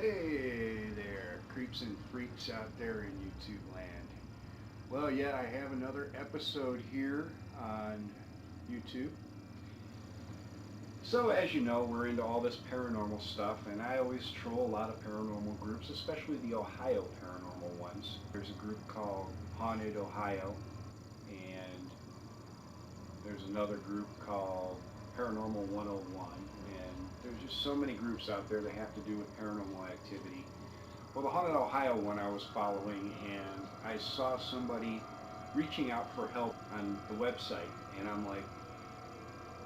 Hey there, creeps and freaks out there in YouTube land. Well, yeah, I have another episode here on YouTube. So, as you know, we're into all this paranormal stuff, and I always troll a lot of paranormal groups, especially the Ohio paranormal ones. There's a group called Haunted Ohio, and there's another group called Paranormal 101, and there's just so many groups out there that have to do with paranormal activity. Well, the Haunted Ohio one I was following, and I saw somebody reaching out for help on the website, and I'm like,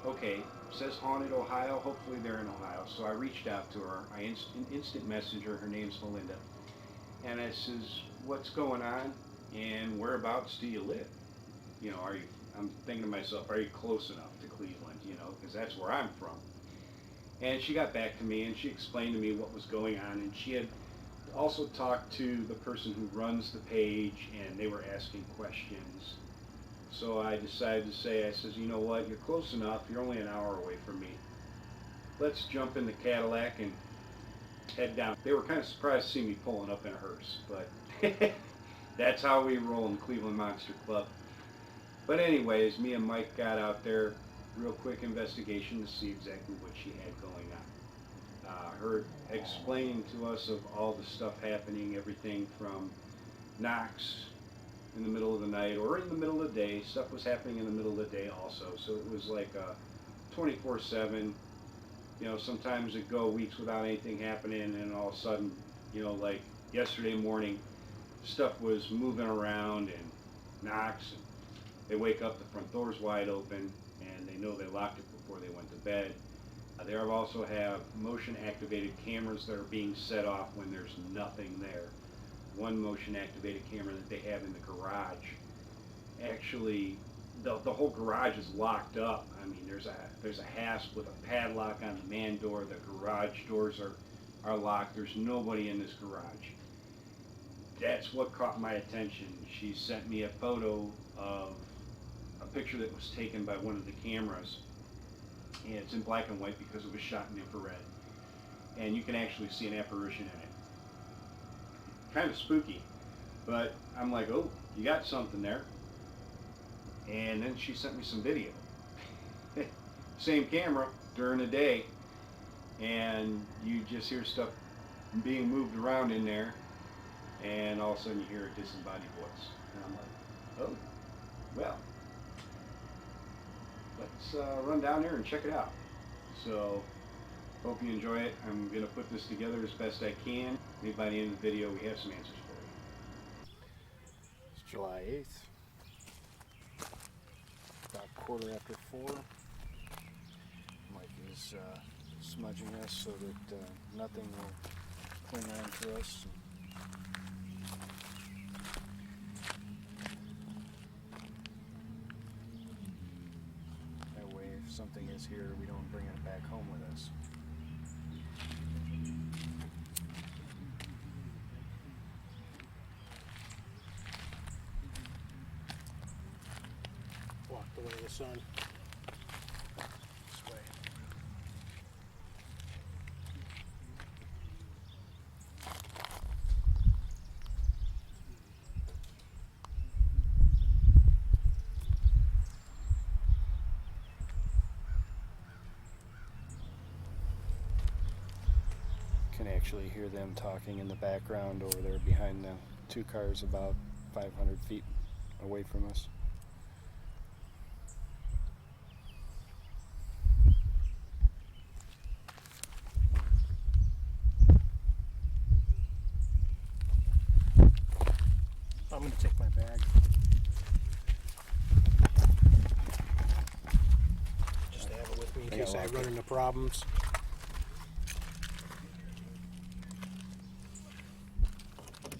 okay, says Haunted Ohio, hopefully they're in Ohio. So I reached out to her, I instant messaged her, her name's Melinda, and I says, what's going on, and whereabouts do you live? You know, I'm thinking to myself, are you close enough to Cleveland, you know, because that's where I'm from. And she got back to me, and she explained to me what was going on, and she had also talked to the person who runs the page, and they were asking questions. So I decided to say, I says, you know what, you're close enough, you're only an hour away from me. Let's jump in the Cadillac and head down. They were kind of surprised to see me pulling up in a hearse, but that's how we roll in Cleveland Monster Club. But anyways, me and Mike got out there, real quick investigation to see exactly what she had going on. Her explaining to us of all the stuff happening, everything from knocks in the middle of the night or in the middle of the day. Stuff was happening in the middle of the day also, so it was like 24/7. You know, sometimes it'd go weeks without anything happening, and all of a sudden, you know, like yesterday morning, stuff was moving around and knocks, and they wake up, the front door's wide open, and they know they locked it before they went to bed. They also have motion activated cameras that are being set off when there's nothing there. One motion activated camera that they have in the garage, actually the whole garage is locked up. I mean, there's a hasp with a padlock on the man door. The garage doors are locked. There's nobody in this garage. That's what caught my attention. She sent me a photo of a picture that was taken by one of the cameras, and it's in black and white because it was shot in infrared, and you can actually see an apparition in it. Kind of spooky, but I'm like, oh, you got something there. And then she sent me some video. Same camera during the day, and you just hear stuff being moved around in there, and all of a sudden you hear a disembodied voice. And I'm like, oh, well, let's run down there and check it out. So, hope you enjoy it. I'm going to put this together as best I can. Maybe by the end of the video we have some answers for you. It's July 8th, about 4:15. Mike is smudging us so that nothing will cling on to us. That way, if something is here, we don't bring it back home with us. Walk the way of the sun. This way. Can actually hear them talking in the background over there behind the two cars about 500 feet away from us. I'm going to take my bag. Just to have it with me in case I run into problems.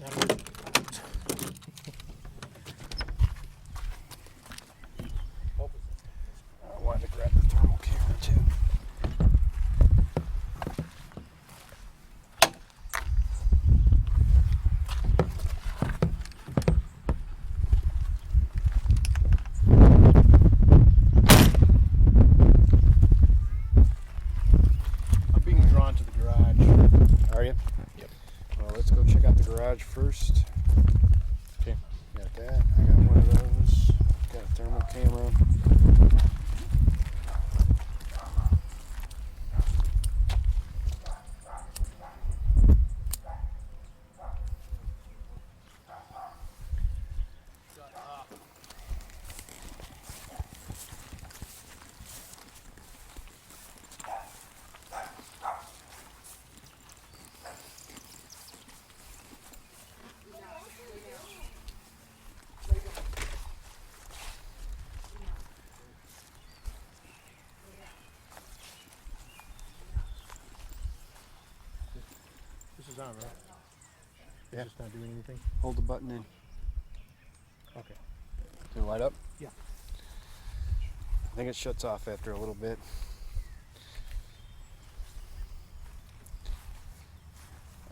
I wanted to grab the thermal camera too. garage first. Okay. Got that. I got one of those. Got a thermal camera. This is on, right? Yeah. It's just not doing anything? Hold the button in. Okay. Did it light up? Yeah. I think it shuts off after a little bit.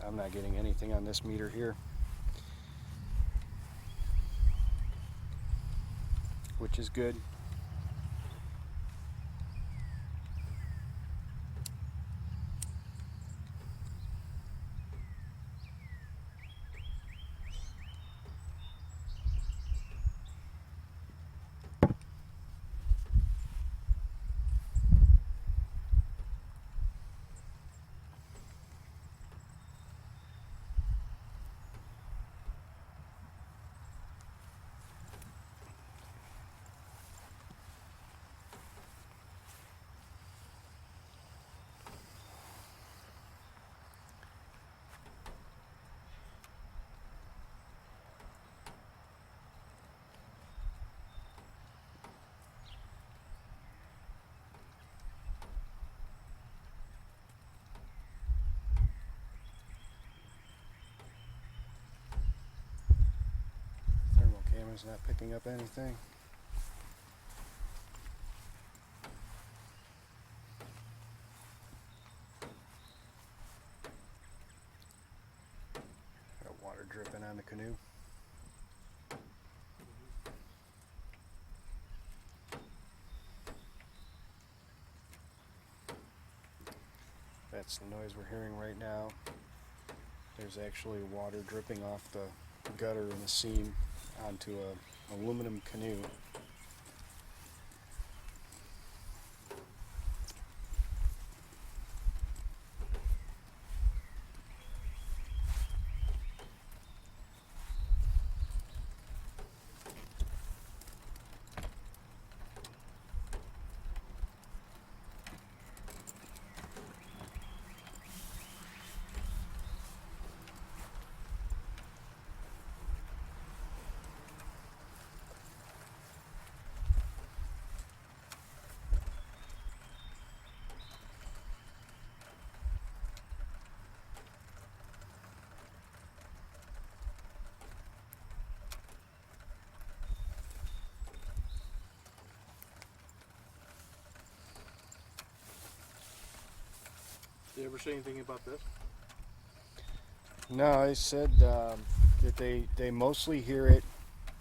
I'm not getting anything on this meter here, which is good. Thermal camera's not picking up anything. Got water dripping on the canoe. That's the noise we're hearing right now. There's actually water dripping off the gutter in the seam onto a aluminum canoe. Did they ever say anything about this? No, I said that they mostly hear it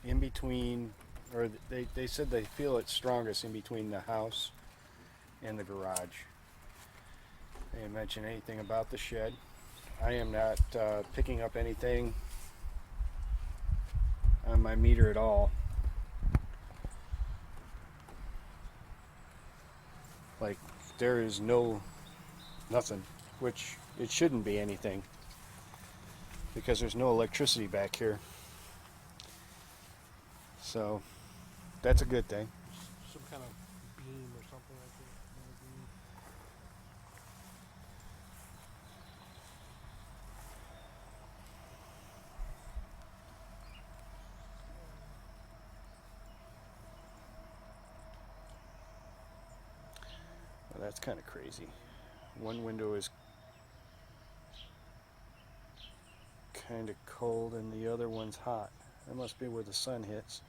in between, or they said they feel it strongest in between the house and the garage. They didn't mention anything about the shed. I am not picking up anything on my meter at all. Like, there is nothing, which it shouldn't be anything because there's no electricity back here. So that's a good thing. Some kind of beam or something like that. Another beam. Well, that's kind of crazy. One window is kind of cold and the other one's hot. That must be where the sun hits.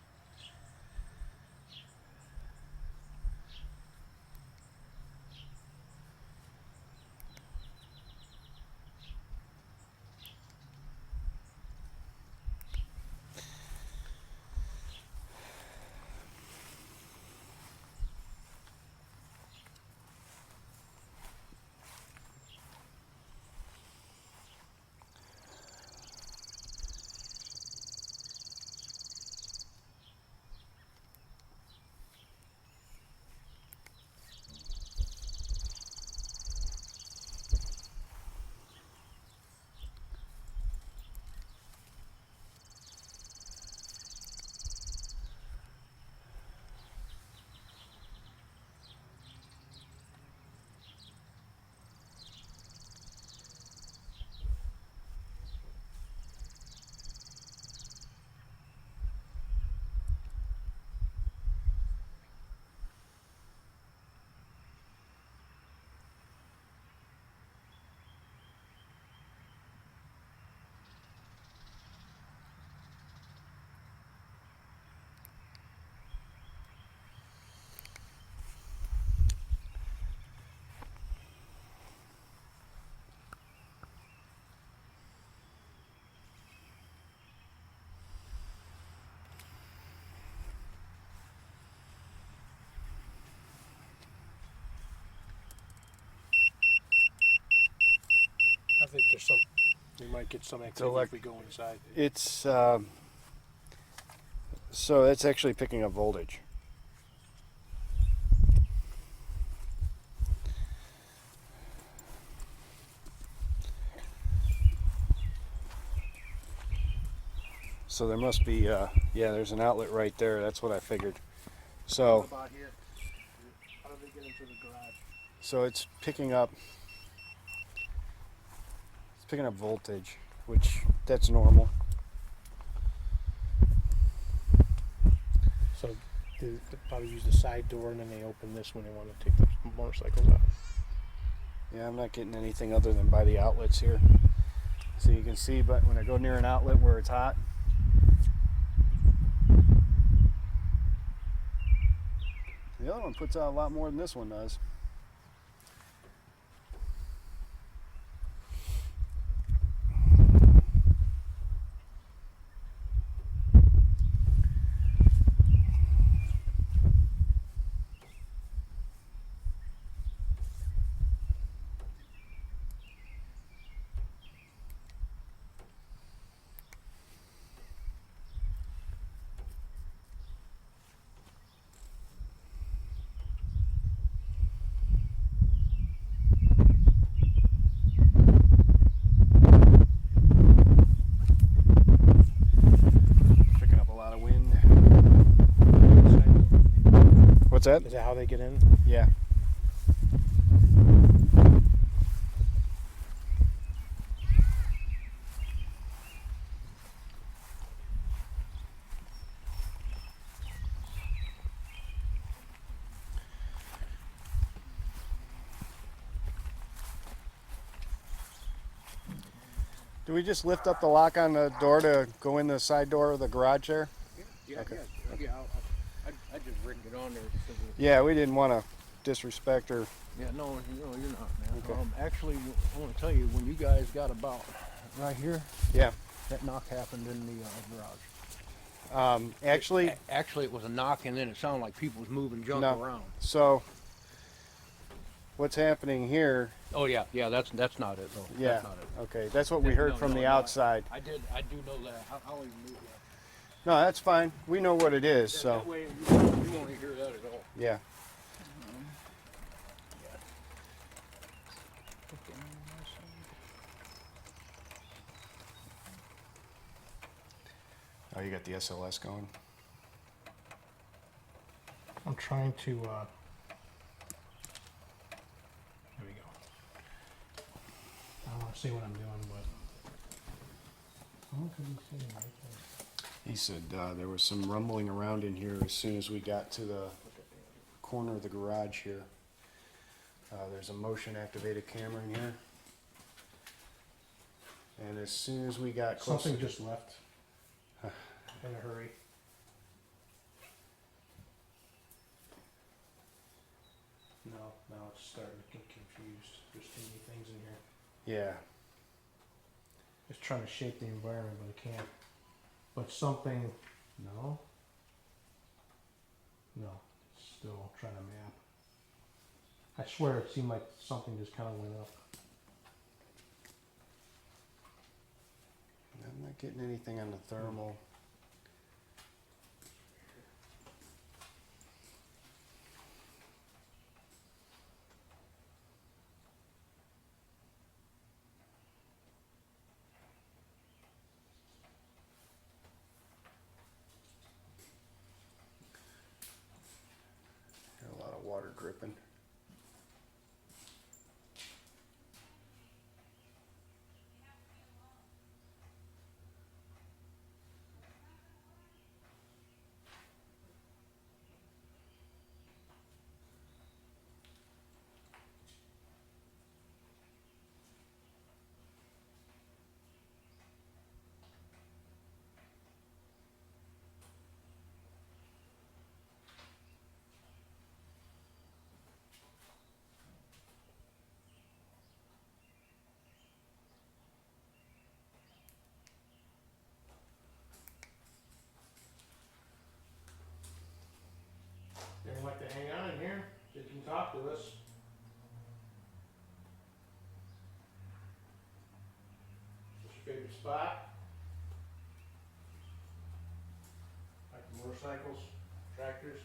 might get some activity if we go inside. It's so it's actually picking up voltage. So there must be, yeah, there's an outlet right there. That's what I figured. So, What about here? How do they get into the garage? so it's picking up voltage, which that's normal. So they probably use the side door and then they open this when they want to take the motorcycles out. Yeah, I'm not getting anything other than by the outlets here. So you can see, but when I go near an outlet where it's hot, the other one puts out a lot more than this one does. Picking up a lot of wind. What's that? Is that how they get in? Yeah. Do we just lift up the lock on the door to go in the side door of the garage there? Yeah, Okay. yeah. I just rigged it on there. Yeah, we didn't want to disrespect her. Yeah, no, you're not, man. Okay. Actually, I want to tell you, when you guys got about right here, Yeah. that knock happened in the garage. Actually, Actually, it was a knock, and then it sounded like people was moving junk No. around. so what's happening here? Oh yeah, that's not it though. Yeah. That's not it. Okay, that's what we heard No, from no, the no, outside. I do know that. I'll even move that. No, that's fine. We know what it is. That So way you won't hear that at all. yeah. Oh, you got the SLS going. I'm trying to. There we go. I don't want to see what I'm doing, but. How can you see right there? He said there was some rumbling around in here as soon as we got to the corner of the garage here. There's a motion activated camera in here. And as soon as we got close, Something just left in a hurry. No, now it's starting to get confused. There's too many things in here. yeah, It's trying to shape the environment, but it can't. But something, no. No, it's still trying to map. I swear it seemed like something just kind of went up. I'm not getting anything on the thermal. Got a lot of water dripping. favorite spot? Like motorcycles, tractors?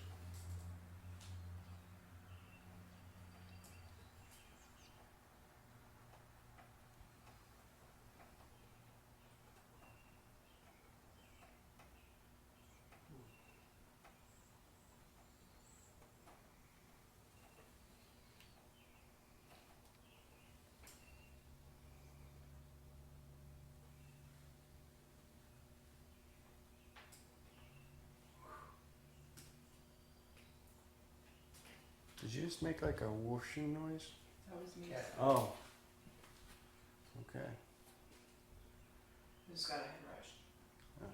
Did you just make like a whooshing noise? That was me. Cat. Oh. Okay. Just got a head rush.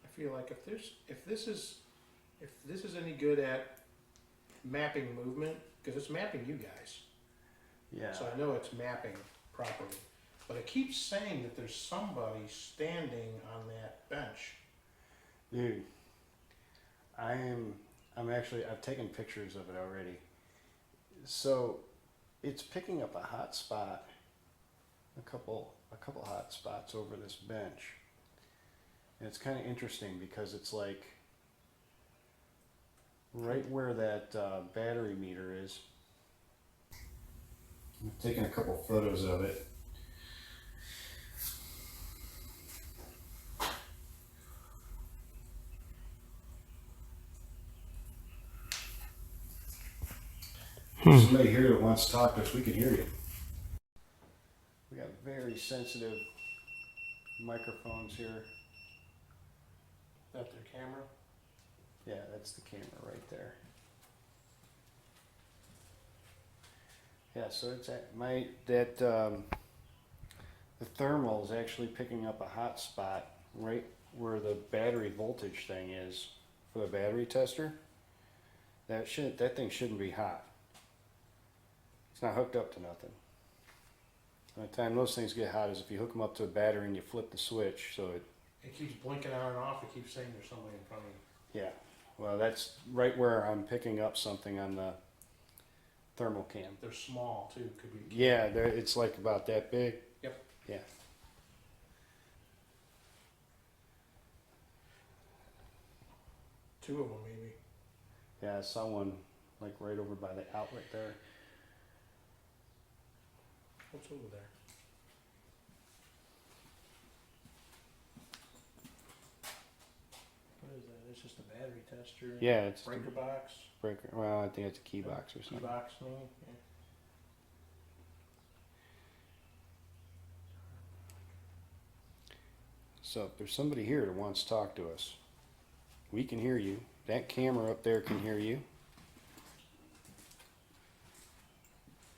I feel like if this is any good at mapping movement, because it's mapping you guys, Yeah. so I know it's mapping properly. But it keeps saying that there's somebody standing on that bench. Dude, I've taken pictures of it already. So it's picking up a hot spot, a couple hot spots over this bench. And it's kind of interesting because it's like right where that battery meter is. I've taken a couple photos of it. There's somebody here that wants to talk to us, we can hear you. We got very sensitive microphones here. That their camera? Yeah, that's the camera right there. Yeah, so it's at the thermal is actually picking up a hot spot right where the battery voltage thing is for the battery tester. That thing shouldn't be hot. It's not hooked up to nothing. The only time those things get hot is if you hook them up to a battery and you flip the switch, so It keeps blinking on and off. It keeps saying there's somebody in front of you. yeah. Well, that's right where I'm picking up something on the thermal cam. They're small too. Could be. Yeah, it's like about that big. Yep. Yeah. Two of them maybe. Yeah, I saw one like right over by the outlet there. What's over there? What is that? It's just a battery tester. Yeah, it's the Breaker box. breaker. Well, I think it's a key box or Key something. box maybe. Yeah. So if there's somebody here that wants to talk to us, we can hear you. That camera up there can hear you.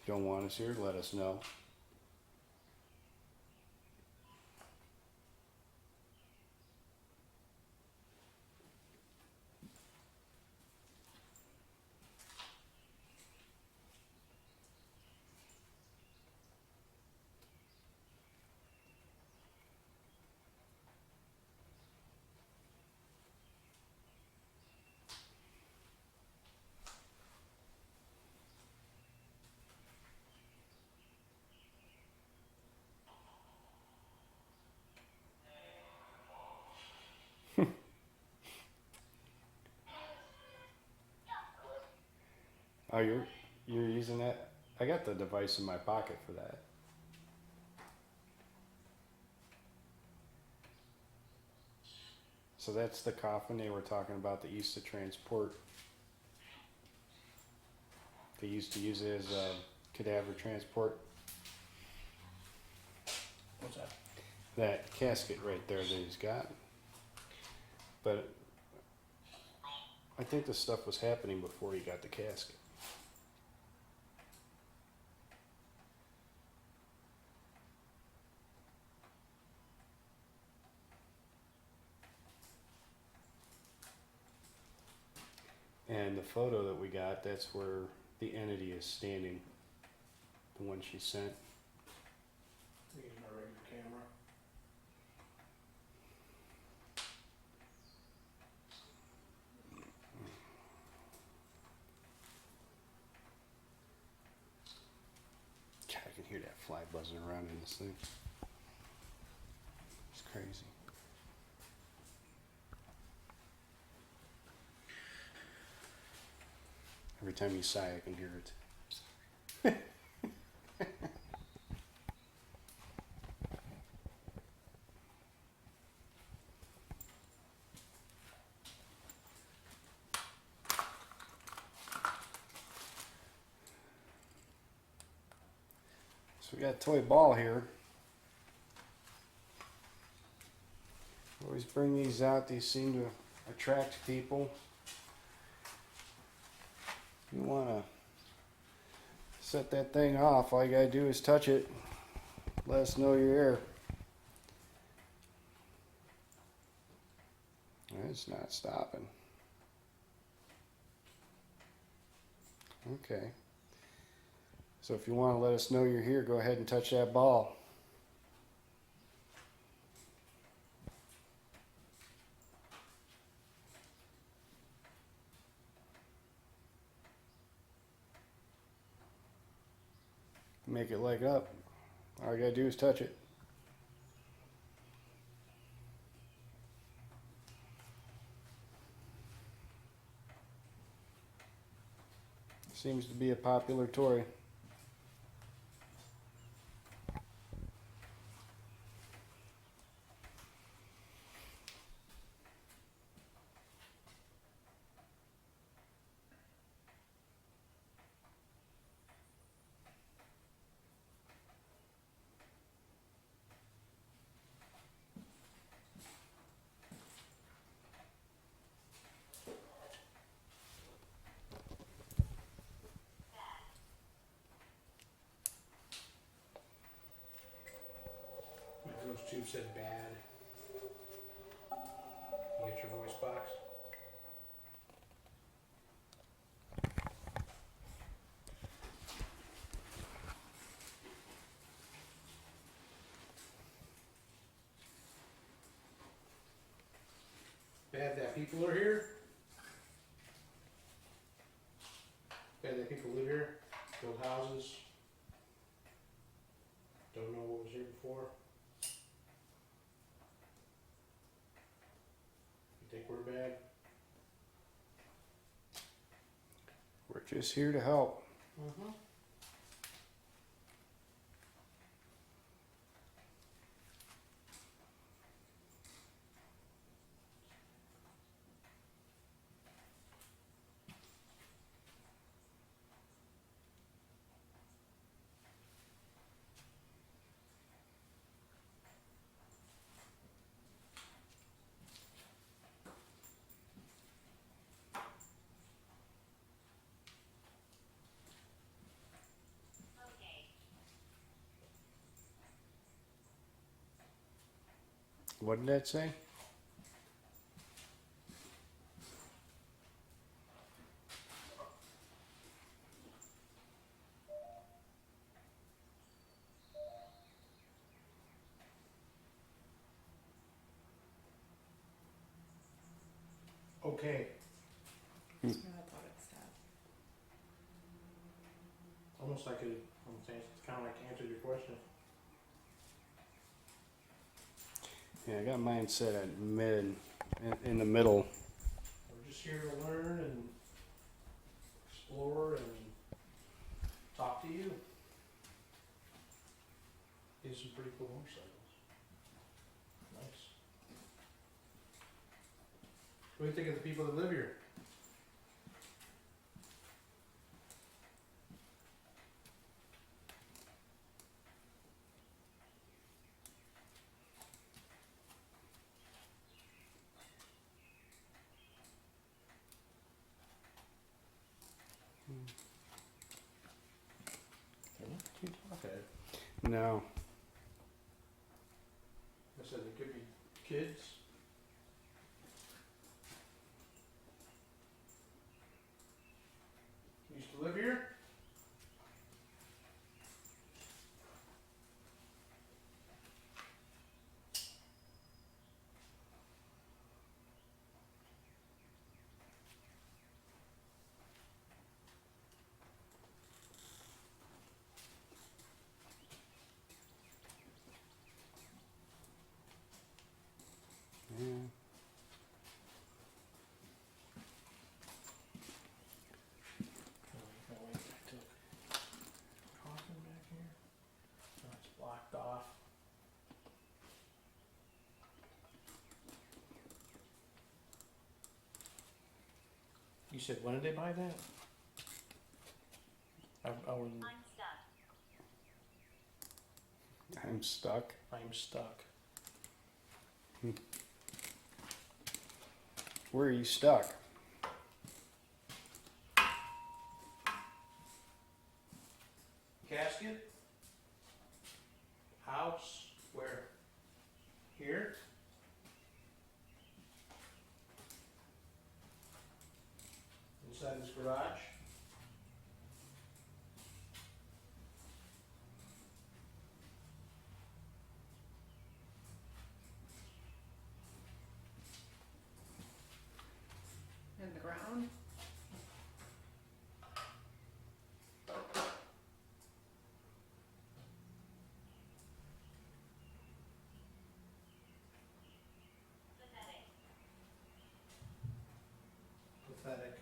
If you don't want us here, let us know. Oh, you're using that? I got the device in my pocket for that. So that's the coffin they were talking about that used to transport. They used to use it as a cadaver transport. What's that? That casket right there that he's got. But I think this stuff was happening before he got the casket. And the photo that we got, that's where the entity is standing. The one she sent. Using my regular camera. fly buzzing around in this thing. It's crazy. Every time you sigh, I can hear it. So we got a toy ball here. Always bring these out. These seem to attract people. You want to set that thing off, all you gotta do is touch it. Let us know you're here. It's not stopping. Okay. So if you want to let us know you're here, go ahead and touch that ball. Make it light up. All you gotta do is touch it. Seems to be a popular toy. My ghost tube said bad. You get your voice box? Bad that people are here? Bad that people live here? Build houses? Don't know what was here before? You think we're bad? We're just here to help. Mm-hmm. What did that say? Okay. I thought it stopped. Almost like it, it's kind of like answered your question. Yeah, I got mine set at mid, in the middle. We're just here to learn and explore and talk to you. Get some pretty cool motorcycles. Nice. What do you think of the people that live here? Okay. No. I said there could be kids. Used to live here? You said, when did they buy that? I'm stuck. I'm stuck. Where are you stuck? Casket? House? Where? Here? Inside this garage? In the ground? Pathetic.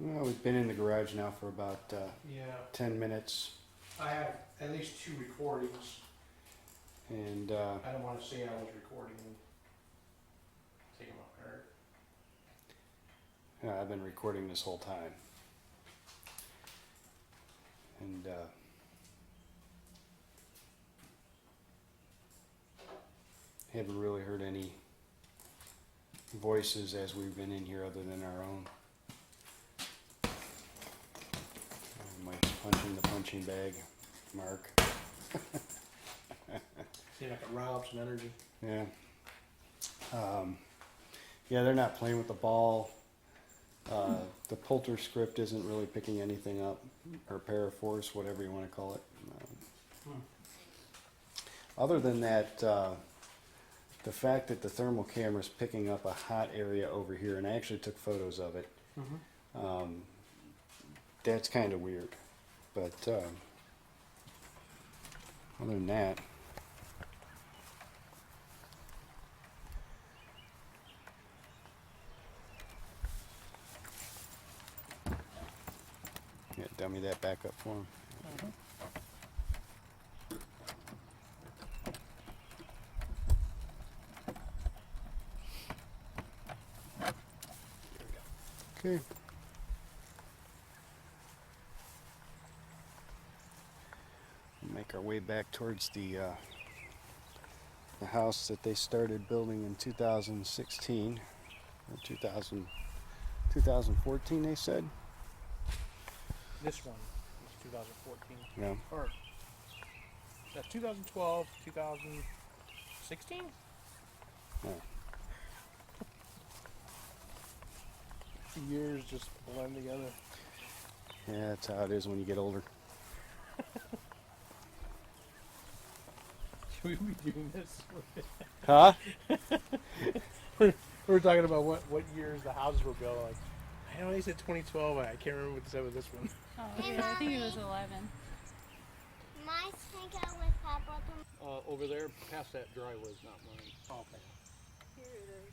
Well, we've been in the garage now for about Yeah. 10 minutes, I have at least 2 recordings. and I don't want to say I was recording and take them apart. I've been recording this whole time. And haven't really heard any voices as we've been in here other than our own. Mike's punching the punching bag. Mark. See if I can rile up some energy. Yeah. Yeah, they're not playing with the ball. The Poulter script isn't really picking anything up, or Paraforce, whatever you want to call it. Other than that, the fact that the thermal camera's picking up a hot area over here, and I actually took photos of it, that's kind of weird. But other than that, yeah, dummy that back up for him. Okay. Make our way back towards the house that they started building in 2016 or 2014 they said. This one is 2014. Yeah. Or is that 2012, 2016? Yeah. The years just blend together. Yeah, that's how it is when you get older. Should we be doing this? Huh? We're talking about what years the houses were built. Like, I know they said 2012. I can't remember what they said with this one. Oh, yeah, I think it was 11. My tank out with Papa. Over there, past that driveway is not mine. Okay. Here it is.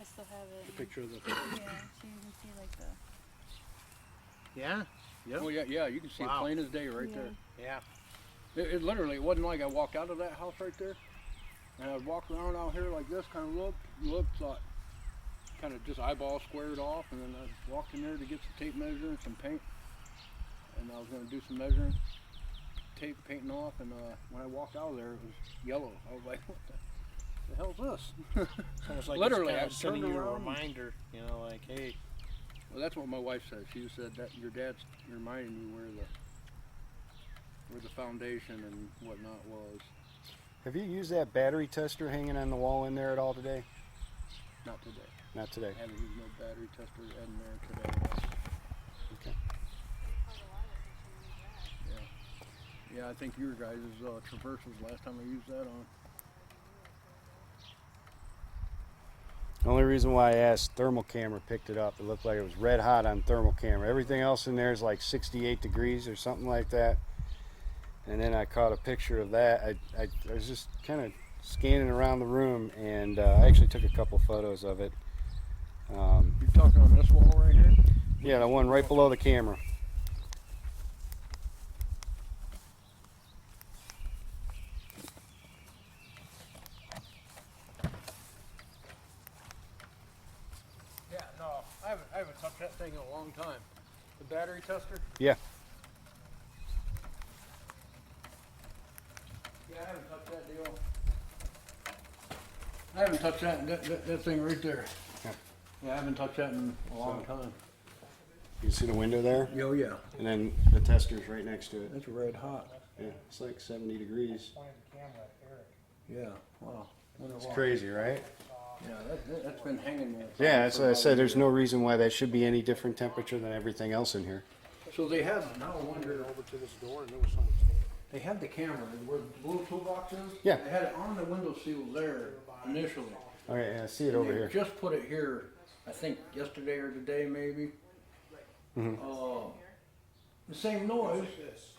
I still have it. The picture of the. Yeah, so you can see like the. Yeah. Oh yeah, you can see Wow. it plain as day right Yeah. there. Yeah. It literally, it wasn't like I walked out of that house right there, and I walked around out here like this, kind of looked, thought, kind of just eyeball squared off, and then I walked in there to get some tape measure and some paint, and I was going to do some measuring, tape painting off, and when I walked out of there, it was yellow. I was like, what the hell's this? It's almost like Literally, it's I kind of sending turned you a around. reminder. You know, like, hey, Well, that's what my wife said. She said that your dad's reminding you where the foundation and whatnot was. Have you used that battery tester hanging on the wall in there at all today? Not today. Not today. I haven't used no battery tester in there today. Okay. Yeah, I think your guys' Traverse was the last time I used that on. The only reason why I asked, thermal camera picked it up. It looked like it was red hot on thermal camera. Everything else in there is like 68 degrees or something like that. And then I caught a picture of that. I was just kind of scanning around the room, and I actually took a couple photos of it. You're talking on this wall right here? Yeah, the one right below the camera. Yeah, no, I haven't touched that thing in a long time. The battery tester? Yeah. Yeah, I haven't touched that deal. I haven't touched that thing right there. Yeah. Yeah, I haven't touched that in a long time. You see the window there? Oh yeah, And then the tester's right next to it. that's red hot. Yeah, it's like 70 degrees. Yeah, wow. It's crazy, right? Yeah, that's been hanging there. Yeah, that's what I said. There's no reason why that should be any different temperature than everything else in here. So they have, now I wonder, Over to this door, and there was someone standing. they have the camera where the blue toolbox is? Yeah. They had it on the window sill there initially. All right, yeah, I see it And over they here. just put it here, I think yesterday or today maybe. Mhm. The same noise.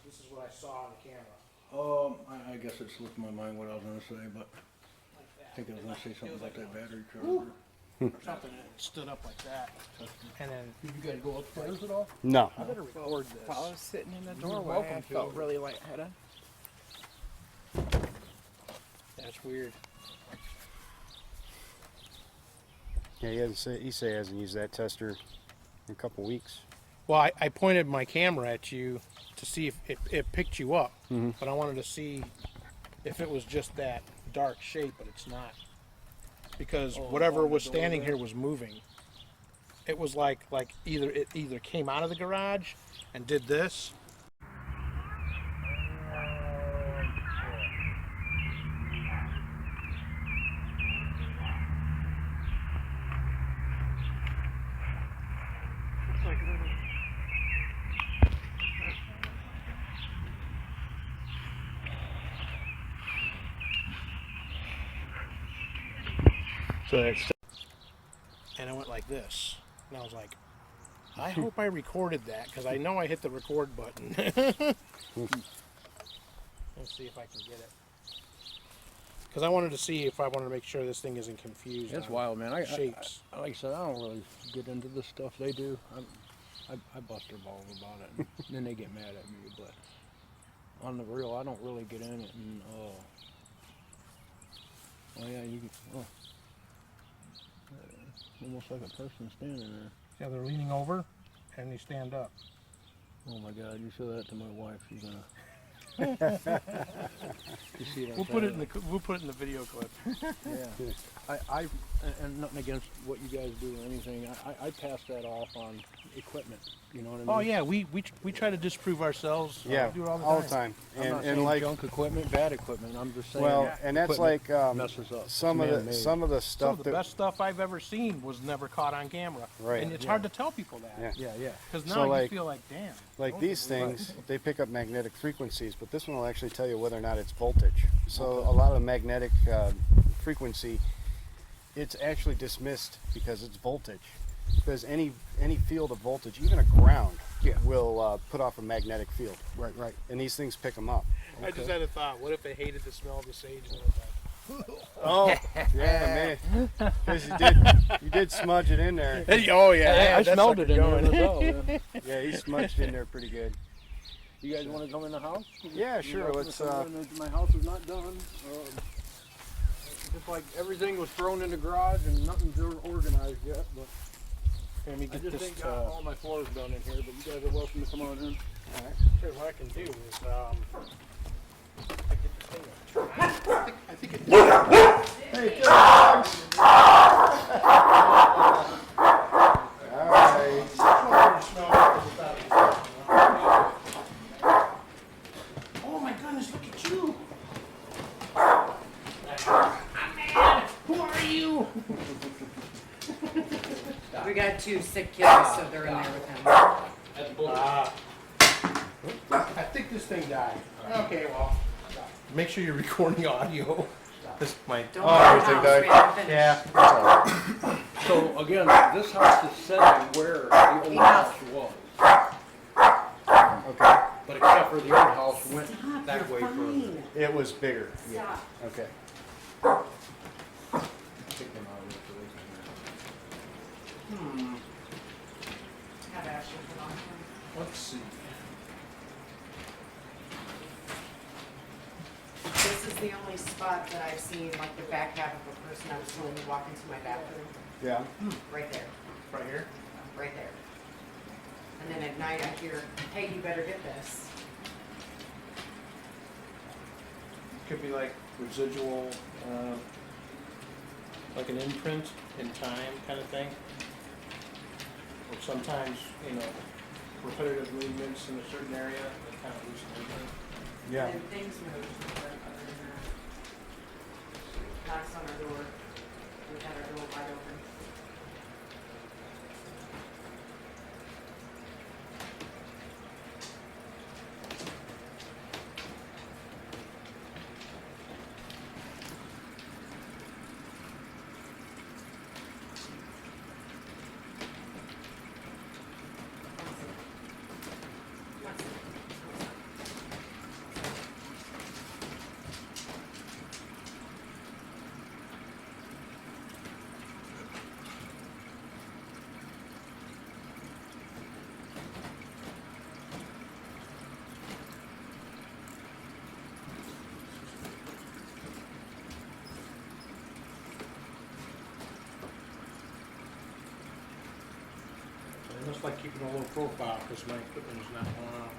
This is what I saw on the camera. I guess it slipped my mind what I was gonna say, but I think I was gonna say something about that battery charger. Something that stood up like that. And then Did you guys go upstairs at all? No. I better record this. While I was sitting in the You're doorway, welcome I to. felt really lightheaded. That's weird. Yeah, he said he hasn't used that tester in a couple weeks. Well, I pointed my camera at you to see if it picked you up, but I wanted to see if it was just that dark shape, but it's not. Because whatever was standing here was moving. It was like it either came out of the garage and did this. So that's And it went like this. And I was like, I hope I recorded that because I know I hit the record button. Let's see if I can get it. Because I wanted to see if I wanted to make sure this thing isn't confused. That's on wild, man. shapes. Like I said, I don't really get into this stuff they do. I bust their balls about it, and then they get mad at me. But on the real, I don't really get in it. And oh yeah, you can. Oh, almost like a person standing there. Yeah, they're leaning over and they stand up. Oh my God! You show that to my wife, she's gonna. You see what I'm We'll put it saying? in the video clip. Yeah, and nothing against what you guys do or anything. I pass that off on equipment. You know what I mean? Oh yeah, we try to disprove ourselves. yeah, We do it all the time. I'm not And saying like, junk equipment, bad equipment. I'm just saying. well, and that's equipment like messes up. some of It's the man-made. some of the Some stuff of the best stuff I've ever seen was never caught on camera. Right. And it's hard to tell people that. Yeah. Yeah. Because now So, you like- feel like, damn. like those these are weird. things, they pick up magnetic frequencies, but this one will actually tell you whether or not it's voltage. So a lot of the magnetic frequency, it's actually dismissed because it's voltage. Because any field of voltage, even a ground, Yeah. will put off a magnetic field, Right. and these things pick them up. I just had a thought. What if they hated the smell of the sage? And it was like, Oh, yeah, man, because you did smudge it in there. oh yeah, I smelled it in there as well. Yeah. Yeah, he smudged in there pretty good. You guys want to come in the house? Yeah, sure. Let's. My house is not done. Just like everything was thrown in the garage and nothing's organized yet. But let me I get just this. ain't got all my floors done in here. But you guys are welcome to come on in. Sure, what I can do is, I think it Hey, good dogs. All right. We got 2 sick kids, so they're in there with him. I think this thing died. Okay, well, make sure you're recording audio. This might. Don't Oh, burn the everything house, died? we haven't finished. Yeah. So again, this house is set where the old Enough. house was. Okay. But except for the old house went Stop, that you're way further. fine. It was bigger. Yeah. Stop. Okay. Take them out of there so they can- Have Ashley put on. Let's see. This is the only spot that I've seen, like the back half of a person I was willing to walk into my bathroom. Yeah. Right there, Right here. right there. And then at night I hear, hey, you better get this. Could be like residual, like an imprint in time kind of thing. Or sometimes, repetitive movements in a certain area that kind of loosen everything. Yeah. And then things move, but other than that. Knocks on our door, we had our door wide open. I just like keeping a low profile because my equipment is not going out.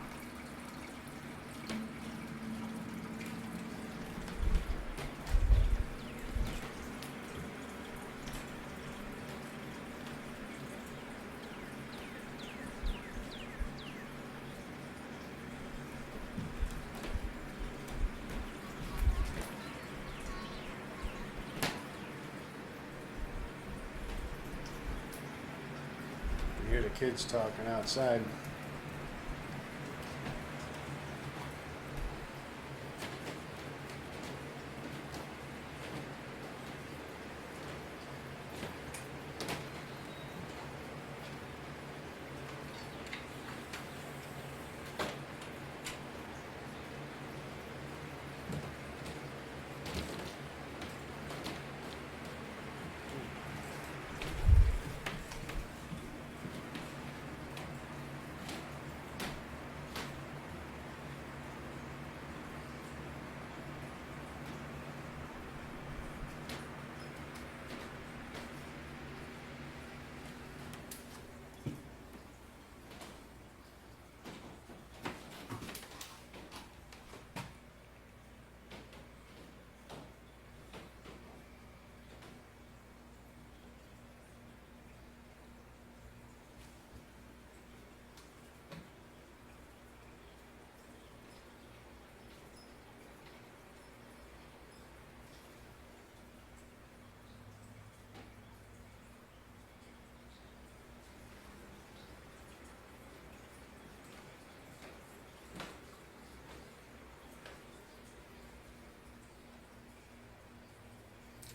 You hear the kids talking outside.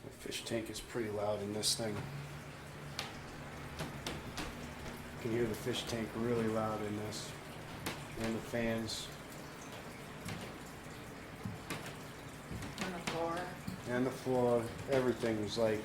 The fish tank is pretty loud in this thing. You can hear the fish tank really loud in this. And the fans. On the floor. And the floor. Everything was like.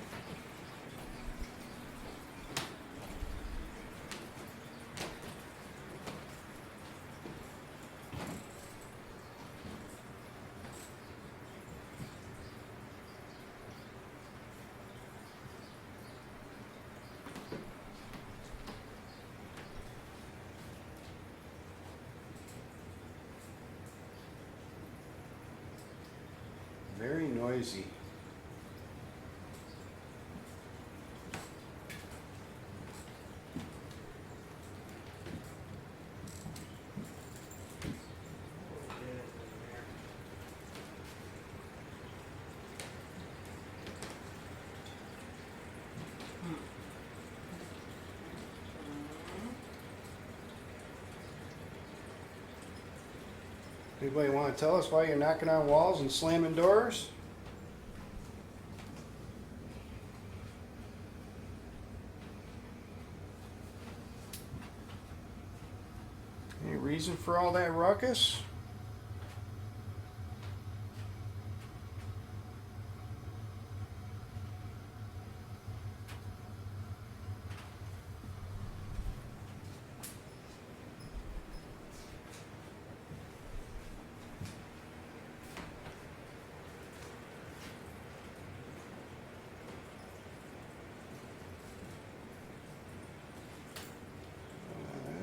Very noisy. Anybody want to tell us why you're knocking on walls and slamming doors? Any reason for all that ruckus?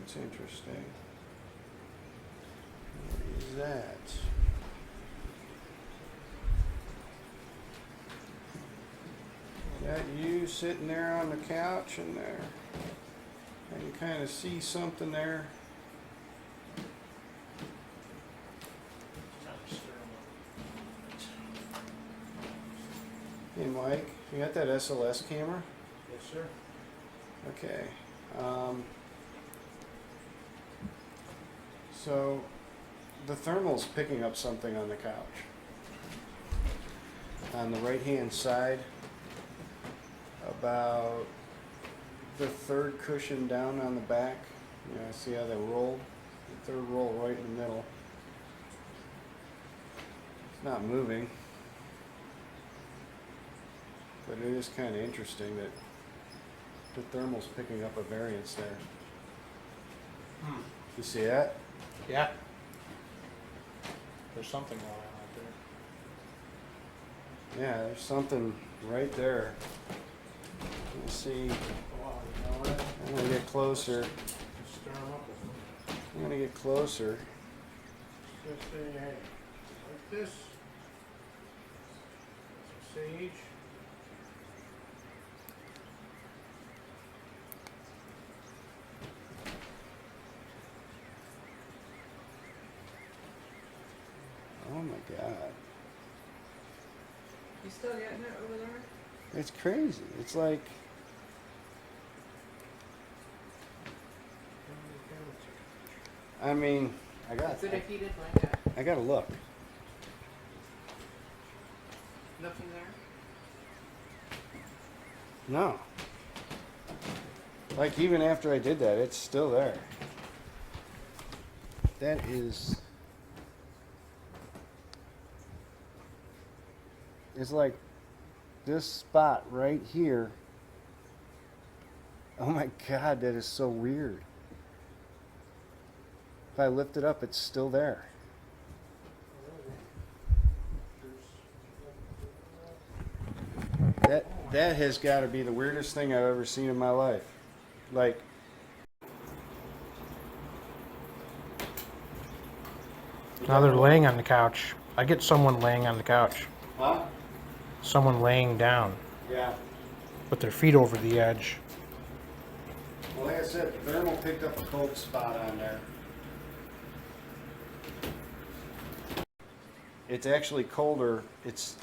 That's interesting. What is that? Is that you sitting there on the couch in there? I can kind of see something there. Hey Mike, you got that SLS camera? Yes, sir. Okay. So the thermal's picking up something on the couch. On the right hand side, about the third cushion down on the back. You know, see how they roll? The third roll right in the middle. It's not moving. But it is kind of interesting that the thermal's picking up a variance there. You see that? Yeah. There's something going on out there. Yeah, there's something right there. Let's see. I'm gonna get closer. Just stir 'em up with them. I'm gonna get closer. Just say, hey, like this. Some sage. Oh my God. You still getting it over there? It's crazy. It's like, I mean, I Is it a heated blanket? gotta look. Nothing there? No. Like even after I did that, it's still there. That is. It's like this spot right here. Oh my God, that is so weird. If I lift it up, it's still there. That has got to be the weirdest thing I've ever seen in my life. Like, Now they're laying on the couch. I get someone laying on the couch. huh? Someone laying down Yeah. with their feet over the edge. Well, like I said, the thermal picked up a cold spot on there. It's actually colder. It's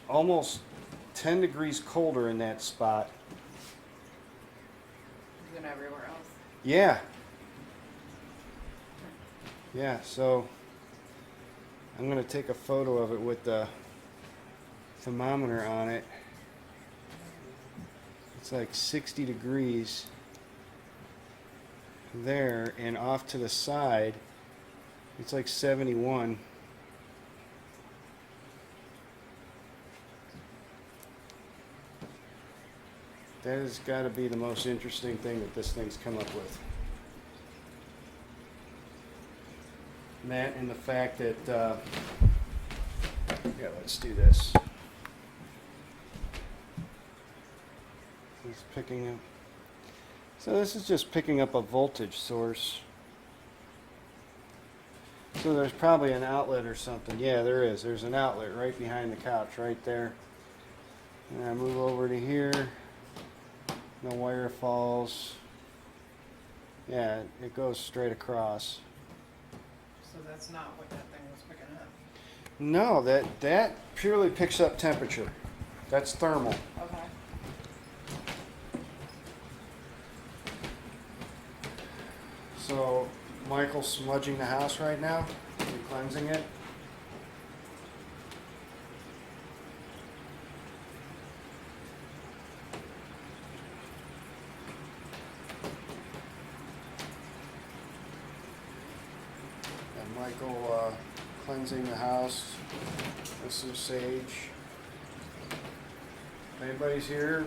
almost 10 degrees colder in that spot. Than everywhere else. Yeah. Yeah, so I'm going to take a photo of it with the thermometer on it. It's like 60 degrees there, and off to the side, it's like 71. That has got to be the most interesting thing that this thing's come up with. That and the fact that, yeah, let's do this. It's picking up. So this is just picking up a voltage source. So there's probably an outlet or something. Yeah, there is. There's an outlet right behind the couch, right there. And I move over to here. The wire falls. Yeah, it goes straight across. So that's not what that thing was picking up. No, that purely picks up temperature. That's thermal. Okay. So Michael's smudging the house right now and cleansing it. And Michael cleansing the house with some sage. If anybody's here,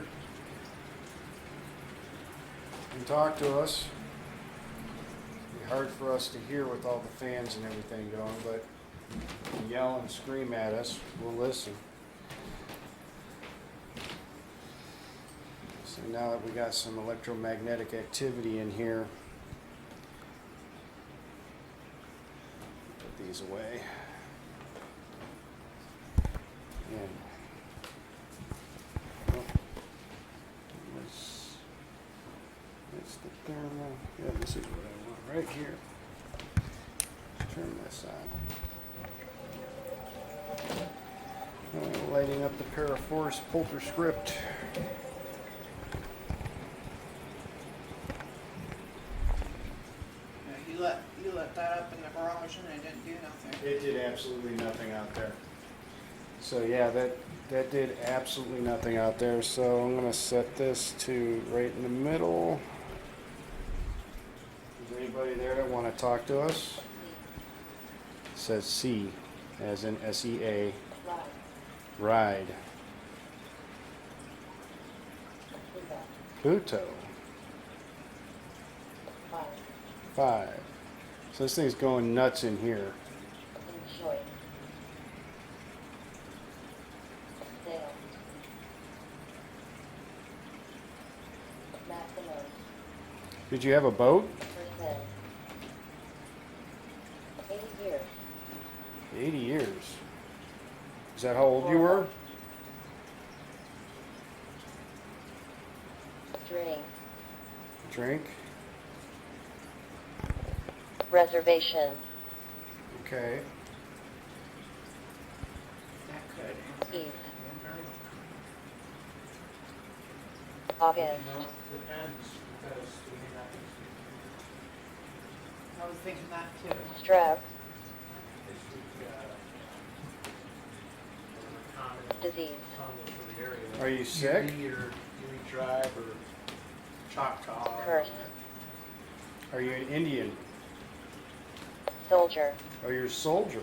can talk to us. It'd be hard for us to hear with all the fans and everything going, but if you yell and scream at us, we'll listen. So now that we got some electromagnetic activity in here, put these away. And let's the thermal. Yeah, this is what I want right here. Let's turn this on. Lighting up the Paraforce Polter script. You let that up in the garage and it didn't do nothing. It did absolutely nothing out there. So yeah, that did absolutely nothing out there. So I'm gonna set this to right in the middle. Is there anybody there that want to talk to us? It says C, as in SEA. Ride. Pluto. 5. So this thing's going nuts in here. Did you have a boat? 80 years. 80 years. Is that how old you were? Drink. Drink? Reservation. Okay. That could. Eve. August. I was thinking that too. Strep. Disease. Are you sick? Erie Tribe or Choctaw. Curse. Are you an Indian? Soldier. Are you a soldier?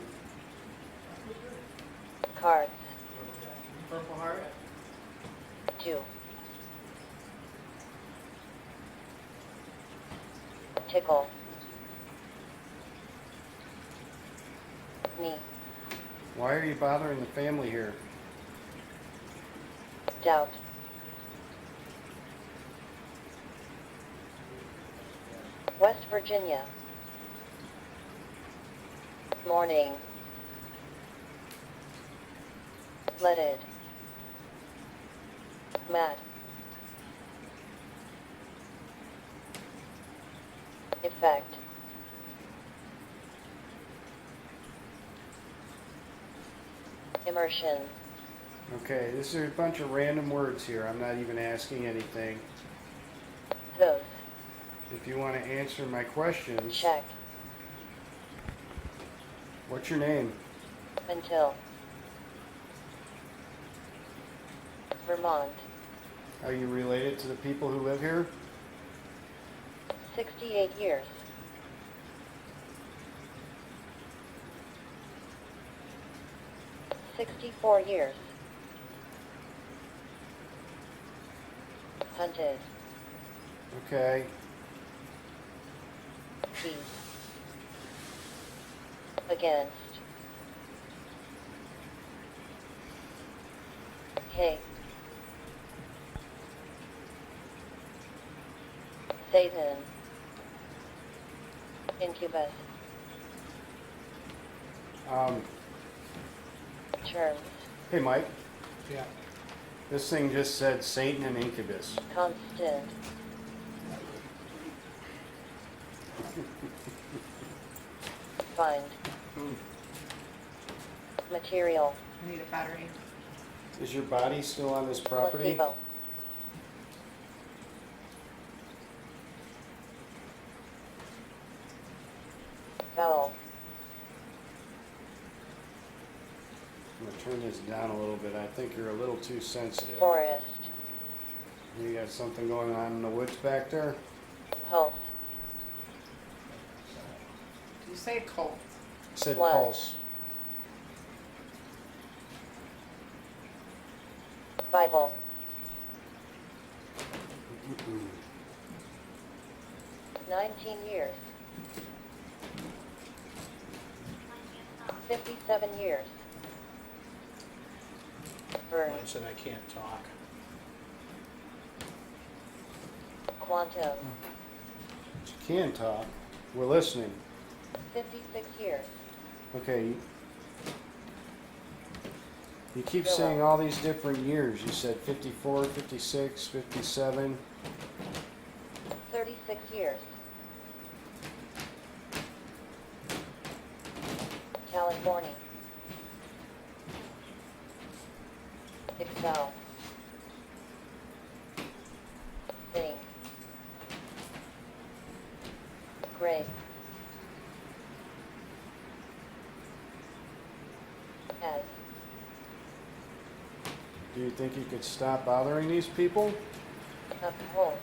Cards. Purple heart. 2. Tickle. Me. Why are you bothering the family here? Doubt. West Virginia. Morning. Leaded. Mad. Effect. Immersion. Okay, this is a bunch of random words here. I'm not even asking anything. Those. If you want to answer my questions, Check. what's your name? Until. Vermont. Are you related to the people who live here? 68 years. $64. Hunted. Okay. Peace. Against. Hey. Satan. Incubus. Terms. Hey Mike, Yeah. this thing just said Satan and Incubus. Constant. Find. Material. I need a battery. Is your body still on this property? Placebo. Vowel. I'm gonna turn this down a little bit. I think you're a little too sensitive. Forest. You got something going on in the woods back there? Pulse. Did you say cold? I said What? pulse. Bible. 19 years. 57 years. Burn. Mine said I can't talk. Quantum. You can talk. We're listening. 56 years. Okay. You keep Fill saying up. all these different years. You said 54, 56, 57. 36 years. California. Excel. Sing. Grape. As. Do you think you could stop bothering these people? Uphold.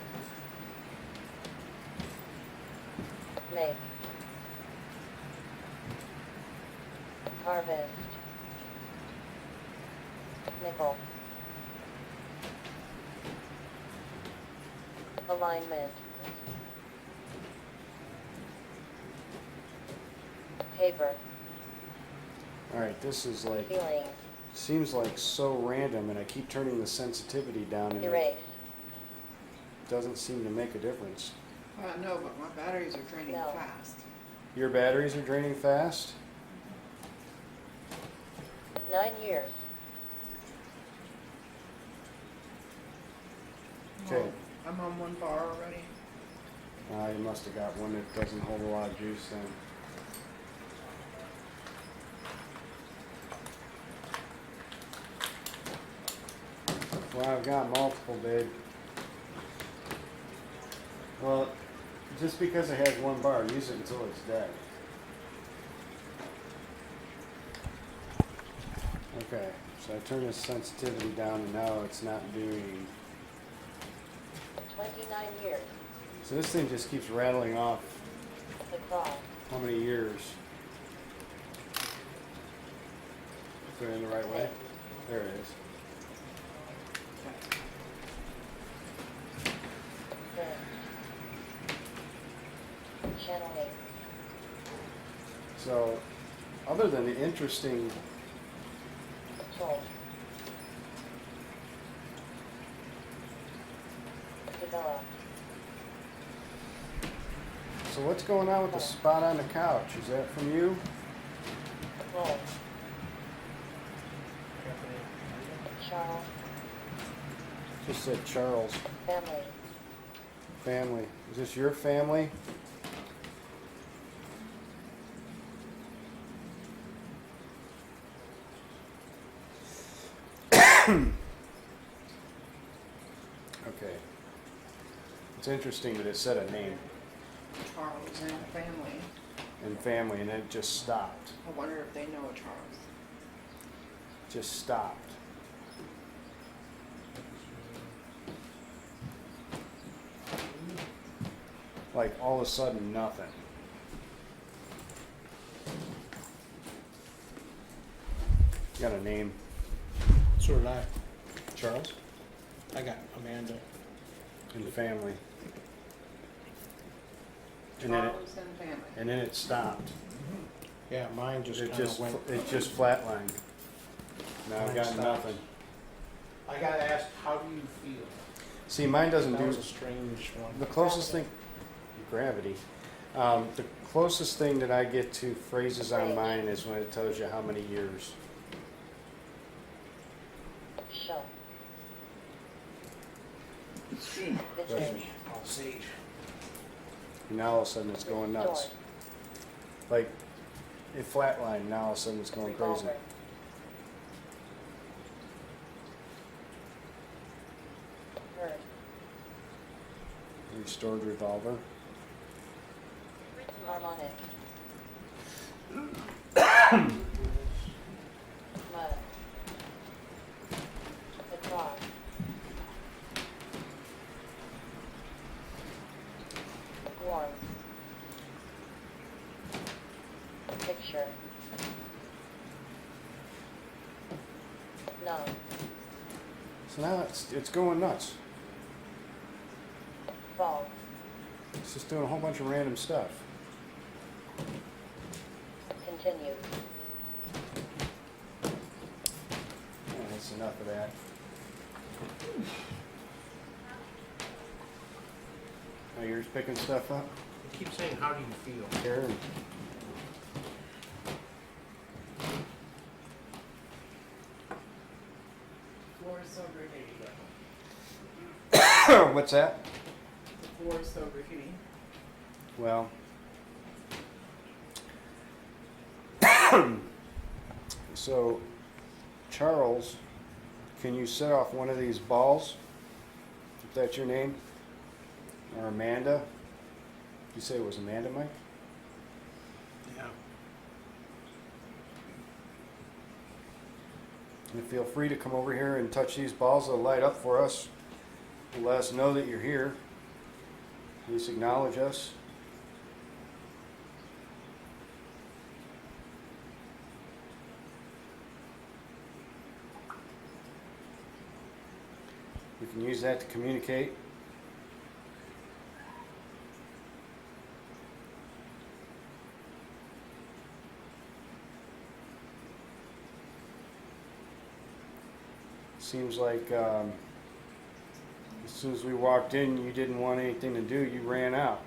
Make. Harvest. Nickel. Alignment. Paper. All right, this is like, Feeling. seems like so random, and I keep turning the sensitivity down, and it Erase. doesn't seem to make a difference. No, but my batteries are draining No. fast. Your batteries are draining fast? 9 years. Okay. I'm on one bar already. You must have got one that doesn't hold a lot of juice then. Well, I've got multiple, babe. Well, just because it has one bar, use it until it's dead. Okay, so I turn the sensitivity down and now it's not doing... 29 years. So this thing just keeps rattling off The claw. how many years. Put it in the right way? There it is. Print. Channeling. So, other than the interesting... Control. Develop. So what's going on with the spot on the couch? Is that from you? Roll. Charles. Just said Charles. Family. Family. Is this your family? Okay. It's interesting that it said a name Charles and family. and family and then it just stopped. I wonder if they know a Charles. Just stopped. Like all of a sudden nothing. Got a name. So did I. Charles? I got Amanda. In the family. And then it, Charles and family. and then it stopped. Yeah, mine just It kind just of went. it just flatlined. Now I've Mine got stopped. nothing. I got asked, how do you feel? See, mine doesn't That do was a strange one. the closest thing. Gravity. The closest thing that I get to phrases on mine is when it tells you how many years. Show. Trust Vision. me. Oh, sage. And now all of a sudden it's going nuts. Sword. Like it flatlined. Now all of a sudden it's going crazy. Revolver. Herd. Restored revolver. Harmonic. Mud. Guitar. Warm. Picture. None. So now it's going nuts. Fog. It's just doing a whole bunch of random stuff. Continues. Yeah, that's enough of that. Now you're just picking stuff up Keep saying, how do you feel? here. Floor is so graffiti. What's that? The floor is so graffiti. Well, so Charles, can you set off one of these balls? If that's your name? Or Amanda? Did you say it was Amanda, Mike? Yeah. And feel free to come over here and touch these balls. They'll light up for us. Let us know that you're here. At least acknowledge us. We can use that to communicate. Seems like as soon as we walked in, you didn't want anything to do, you ran out.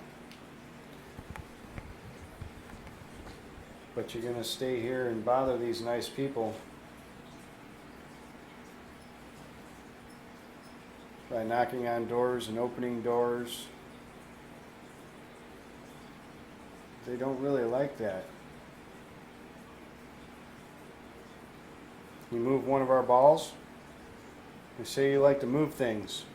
But you're going to stay here and bother these nice people by knocking on doors and opening doors. They don't really like that. You move one of our balls. They say you like to move things.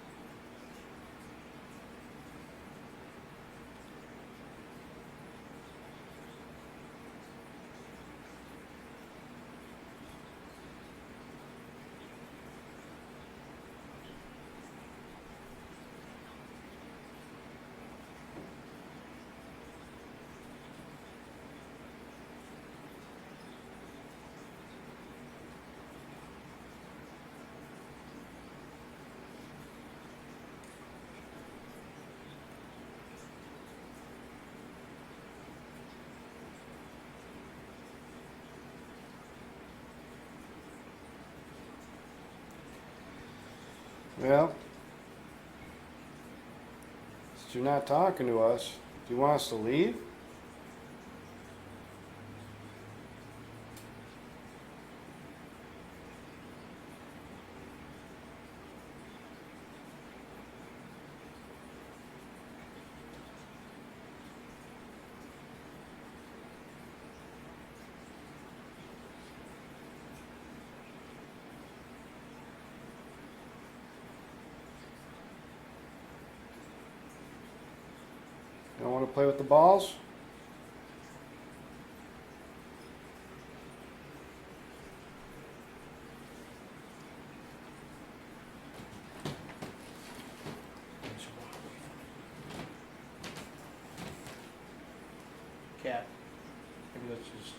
Well, since you're not talking to us, do you want us to leave? You don't want to play with the balls? Cat. Maybe let's just.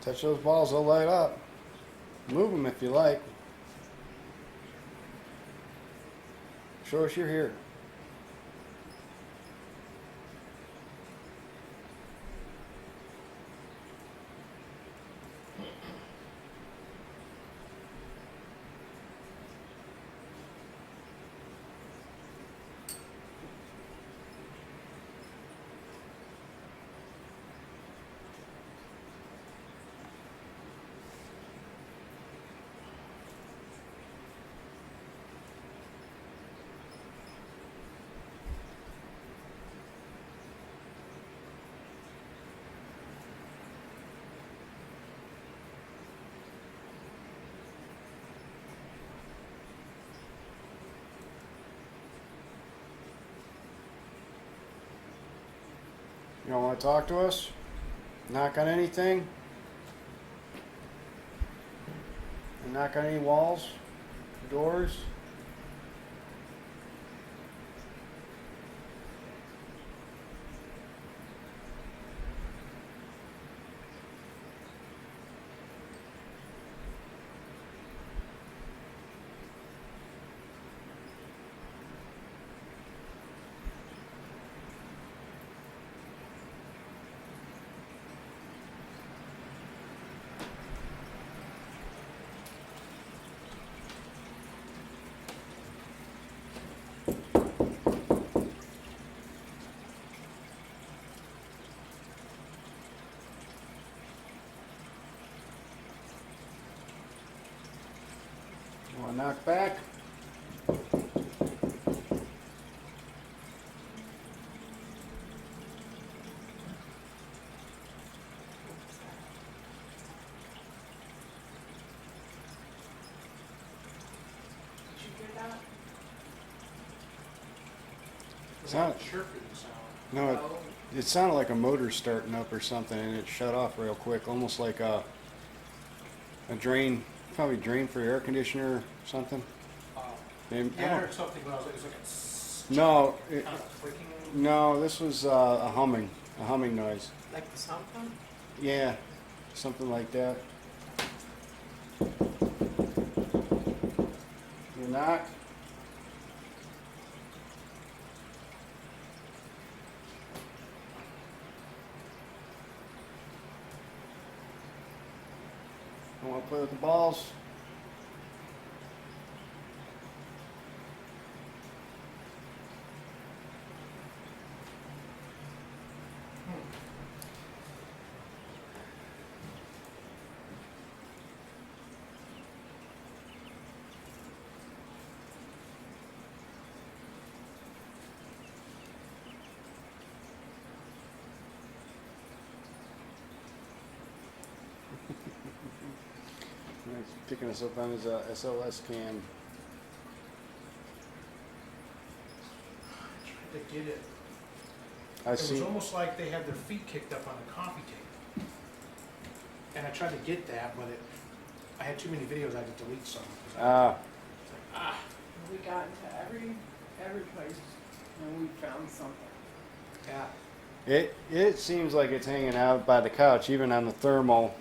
Touch those balls, they'll light up. Move them if you like. Show us you're here. You don't want to talk to us? Knock on anything? And knock on any walls? Doors? Want to knock back? Did you hear that? Sound, Chirping sound. no, it sounded like a motor starting up or something, and it shut off real quick, almost like a drain, probably drain for your air conditioner or something. And I Yeah, I don't- heard something when I was like, it was like a tss, no, kind of clicking. no, this was a humming noise. Like the sound pump? Yeah, something like that. You knock. I want to play with the balls. He's picking us up on his SLS cam. They did it. I It see. was almost like they had their feet kicked up on the coffee table. And I tried to get that, but I had too many videos. I had to delete some. 'Cause Ah, We got into every place and we found something. yeah. it seems like it's hanging out by the couch, even on the thermal.